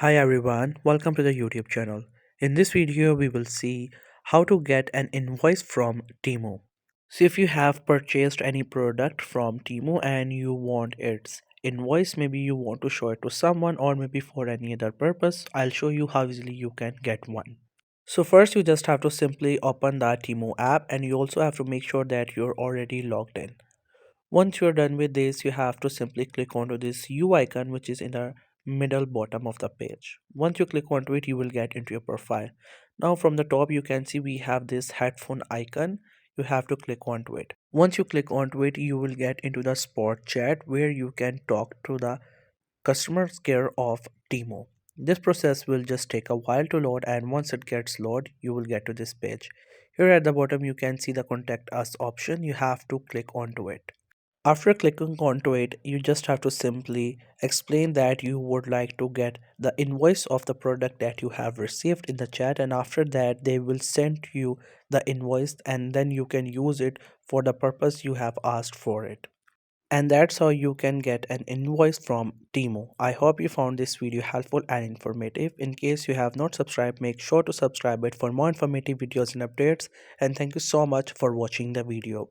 Hi everyone, welcome to the YouTube channel. In this video, we will see how to get an invoice from Temu. So if you have purchased any product from Temu and you want its invoice, maybe you want to show it to someone or maybe for any other purpose, I'll show you how easily you can get one. So first you just have to simply open the Temu app and you also have to make sure that you're already logged in. Once you're done with this, you have to simply click onto this U icon which is in the middle bottom of the page. Once you click onto it, you will get into your profile. Now from the top you can see we have this headphone icon. You have to click onto it. Once you click onto it, you will get into the spot chat where you can talk to the customer care of Temu. This process will just take a while to load, and once it gets loaded, you will get to this page. Here at the bottom you can see the contact us option. You have to click onto it. After clicking onto it, you just have to simply explain that you would like to get the invoice of the product that you have received in the chat, and after that they will send you the invoice and then you can use it for the purpose you have asked for it. And that's how you can get an invoice from Temu. I hope you found this video helpful and informative. In case you have not subscribed, make sure to subscribe it for more informative videos and updates, and thank you so much for watching the video.